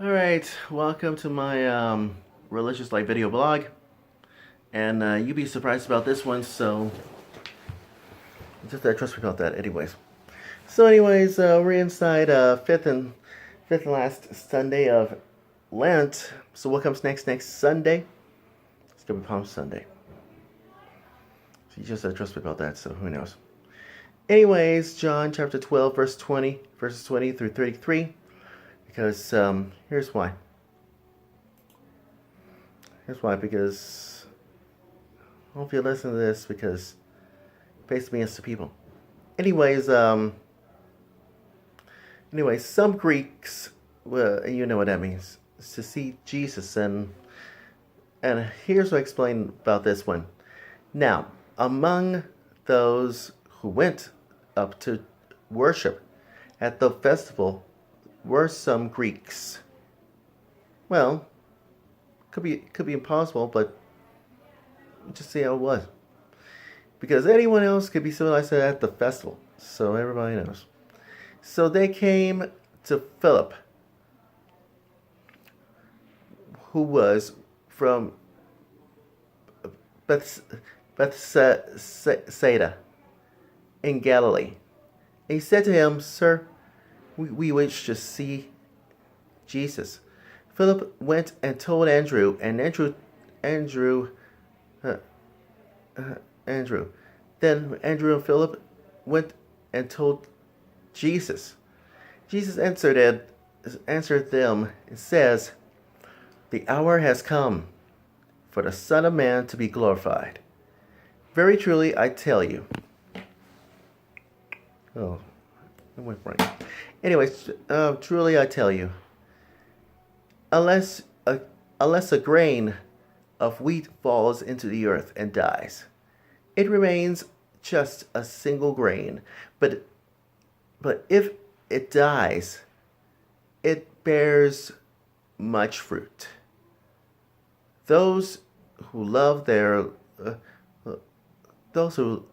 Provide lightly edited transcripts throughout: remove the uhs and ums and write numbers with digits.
All right, welcome to my religious life video blog, and you'd be surprised about this one. So just trust me about that, anyways. We're inside fifth and last Sunday of Lent. So what comes next? Next Sunday, it's gonna be Palm Sunday. So you just trust me about that. So who knows? Anyways, John chapter 12, verses 20 through 33. Because here's why. Here's why. Because I hope you listen to this because it pays me as to people. Anyways, some Greeks, well, you know what that means, is to see Jesus, and here's what I explain about this one. Now, among those who went up to worship at the festival were some Greeks. Well, could be impossible, but just see how it was. Because anyone else could be civilized at the festival, so everybody knows. So they came to Philip, who was from Bethsaida in Galilee. And he said to him, "Sir, we wish to see Jesus." Philip went and told Andrew, and Andrew, uh, Andrew. Then Andrew and Philip went and told Jesus. Jesus answered them and says, "The hour has come for the Son of Man to be glorified. Very truly I tell you." Oh, I went right. Anyways, truly I tell you, unless a, unless a grain of wheat falls into the earth and dies, it remains just a single grain. But if it dies, it bears much fruit. Those who love uh, uh, those who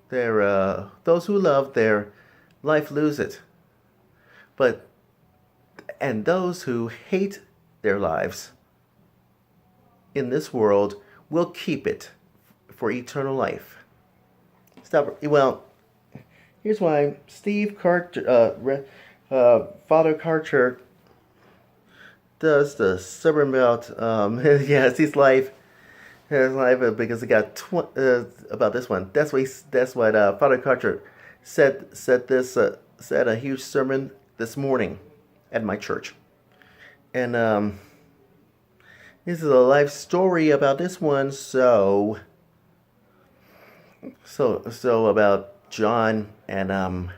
those who love their life lose it. But and those who hate their lives in this world will keep it for eternal life. Stop. Well, here's why Steve Carter, Father Carter, does the sermon about yes, his life because he got about this one. That's what Father Carter said a huge sermon this morning at my church, and this is a life story about this one. So about John and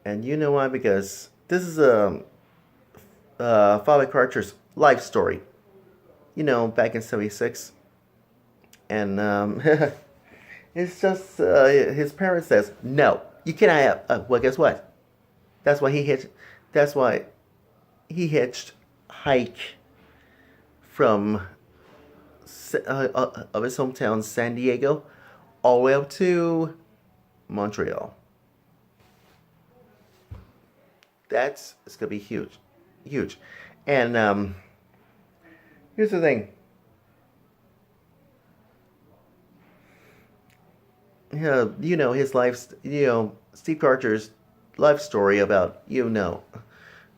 you know why? Because this is a Father Carter's life story. You know, back in '76, and it's just his parents says no, you cannot have. Well, guess what? That's why he hitched. That's why he hitched hike from of his hometown, San Diego, all the way up to Montreal. It's gonna be huge, huge. And here's the thing. You know his life. You know Steve Carter's life story about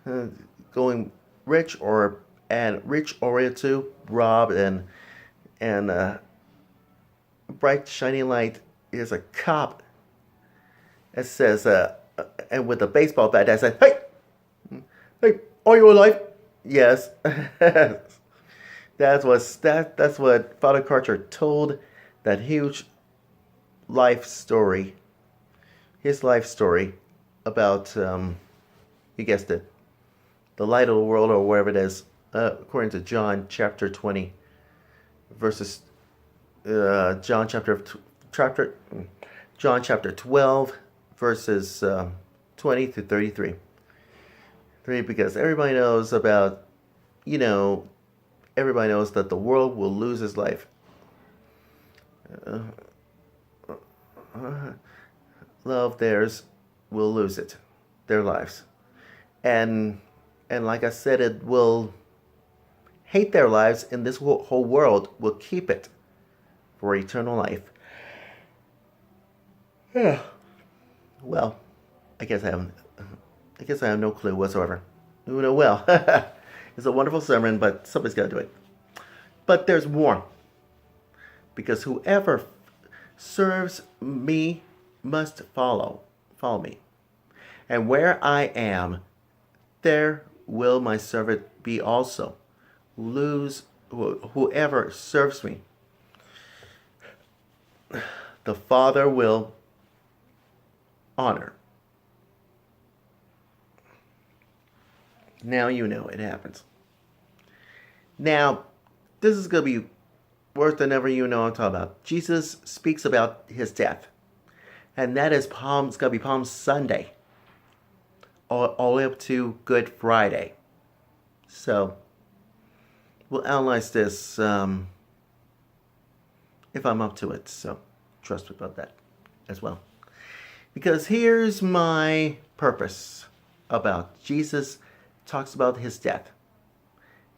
uh, going rich or to robbed and bright shining light is a cop that says and with a baseball bat that says, hey, are you alive? Yes. That's what Father Carter told that huge life story, his life story about you guessed it, the light of the world or wherever it is, according to John chapter 20, verses chapter John chapter 12, verses 20 to 33. Because you know, everybody knows that the world will lose its life. Uh, love theirs will lose it, their lives. And And like I said, it will hate their lives, and this whole world will keep it for eternal life. Yeah. Well, I guess I have. I guess I have no clue whatsoever. Well, it's a wonderful sermon, but somebody's got to do it. But there's more, because whoever serves me must follow me, and where I am, there will my servant be also. Whoever serves me, the Father will honor. Now you know it happens. Now, this is going to be worse than ever. You know what I'm talking about. Jesus speaks about his death. And that is it's going to be Palm Sunday. All the way up to Good Friday. So, we'll analyze this if I'm up to it. So, trust me about that as well. Because here's my purpose about Jesus talks about his death.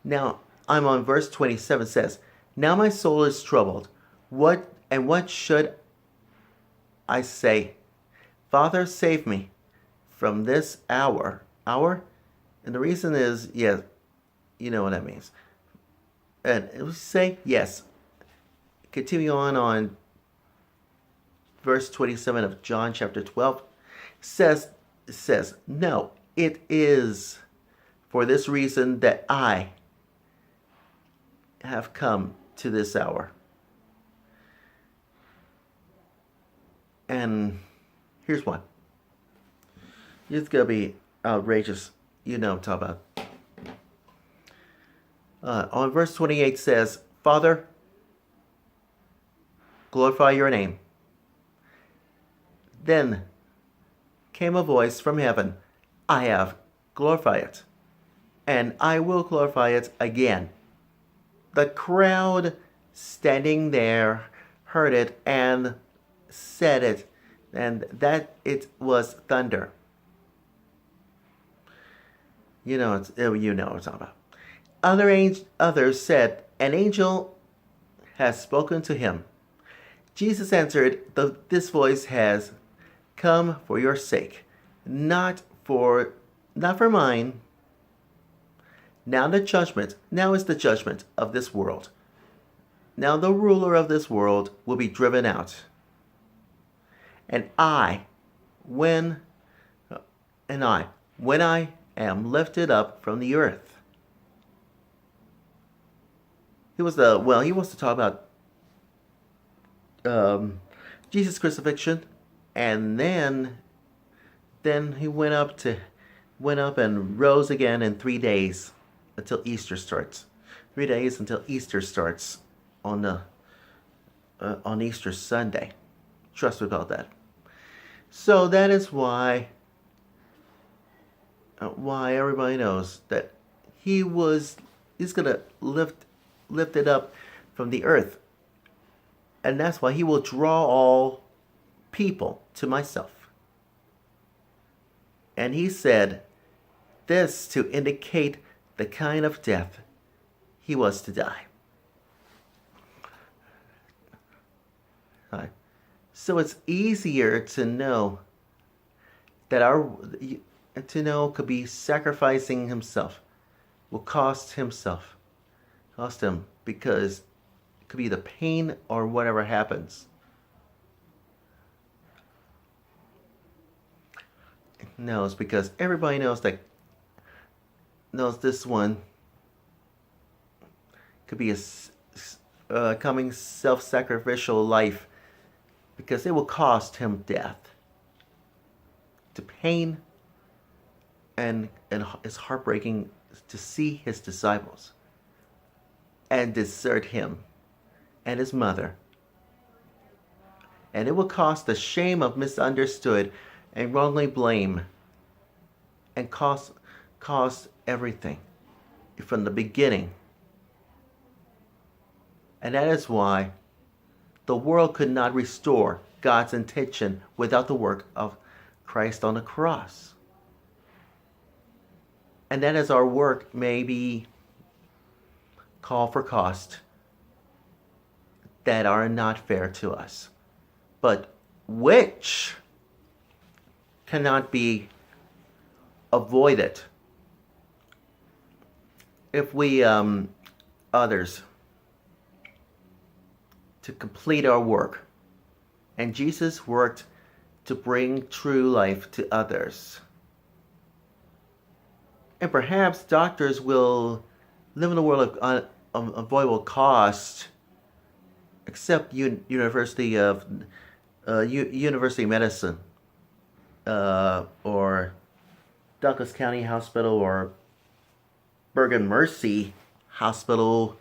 Now, I'm on verse 27 says, "Now my soul is troubled. What should I say? Father, save me from this hour." Hour? And the reason is, yes, you know what that means. And it was say, yes. Continue on verse 27 of John chapter 12. Says, "No, it is for this reason that I have come to this hour." And here's one. It's going to be outrageous. You know what I'm talking about. On verse 28 says, "Father, glorify your name." Then came a voice from heaven, "I have glorified it, and I will glorify it again." The crowd standing there heard it and said it, and that it was thunder. You know what I'm talking about. Others said, "An angel has spoken to him." Jesus answered, "This voice has come for your sake, not for mine. Now is the judgment of this world. Now the ruler of this world will be driven out. And when I am lifted up from the earth." He wants to talk about Jesus' crucifixion, and then he went up and rose again in 3 days until Easter starts. 3 days until Easter starts on Easter Sunday. Trust me about that. So that is why everybody knows that he's gonna lift it up from the earth, and that's why he will draw all people to myself. And he said this to indicate the kind of death he was to die. Right. So it's easier to know that could be sacrificing himself will cost him, because it could be the pain or whatever happens. Knows, because everybody knows this one could be a coming self-sacrificial life, because it will cost him death, to pain, and it's heartbreaking to see his disciples and desert him and his mother, and it will cost the shame of misunderstood and wrongly blame, and cost everything from the beginning. And that is why the world could not restore God's intention without the work of Christ on the cross. And that is our work may be call for cost that are not fair to us, but which cannot be avoided if we others to complete our work. And Jesus worked to bring true life to others. And perhaps doctors will live in a world of unavoidable cost, except University of Medicine, or Douglas County Hospital, or Bergen Mercy Hospital,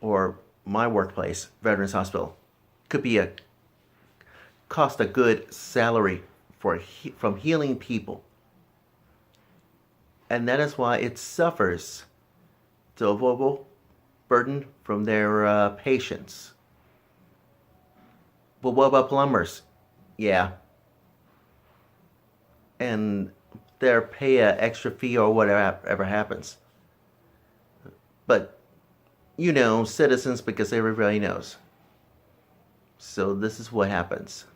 or my workplace, Veterans Hospital, could be cost a good salary from healing people. And that is why it suffers the avoidable burden from their patients. But what about plumbers? Yeah. And they're pay an extra fee or whatever happens. But, citizens, because everybody knows. So this is what happens.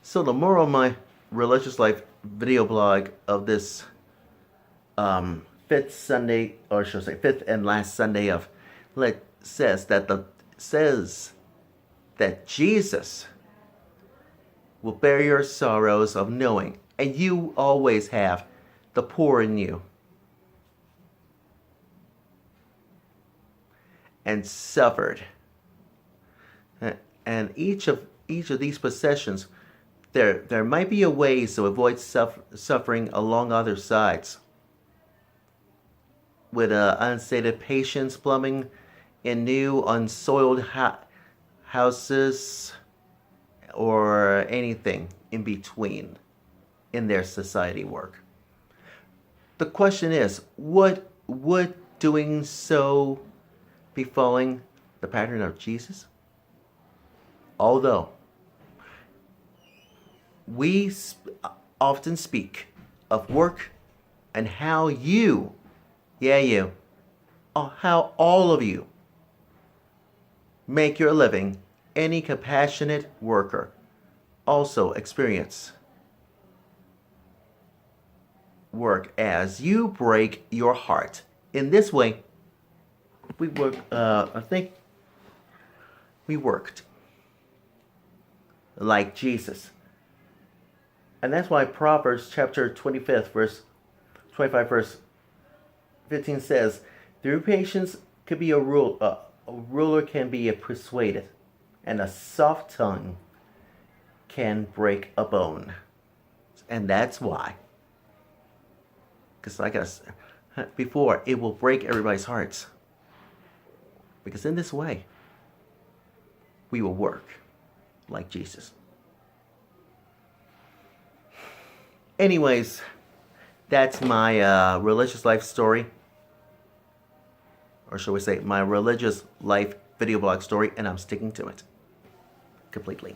So the moral of my religious life video blog of this fifth Sunday, or should I say fifth and last Sunday of Lent, says that Jesus will bear your sorrows of knowing, and you always have the poor in you, and suffered. And each of these possessions, there might be a ways to avoid suffering along other sides. With unsated patience plumbing in new unsoiled houses, or anything in between in their society work. The question is, would doing so be following the pattern of Jesus? Although we often speak of work and how how all of you make your living, any compassionate worker also experience work as you break your heart. In this way, we work. I think we worked like Jesus. And that's why Proverbs chapter 25, verse 15 says, through patience could be a ruler can be persuaded, and a soft tongue can break a bone. And that's why. Because like I said before, it will break everybody's hearts. Because in this way, we will work like Jesus. Anyways, that's my religious life story. Or shall we say, my religious life video blog story, and I'm sticking to it completely.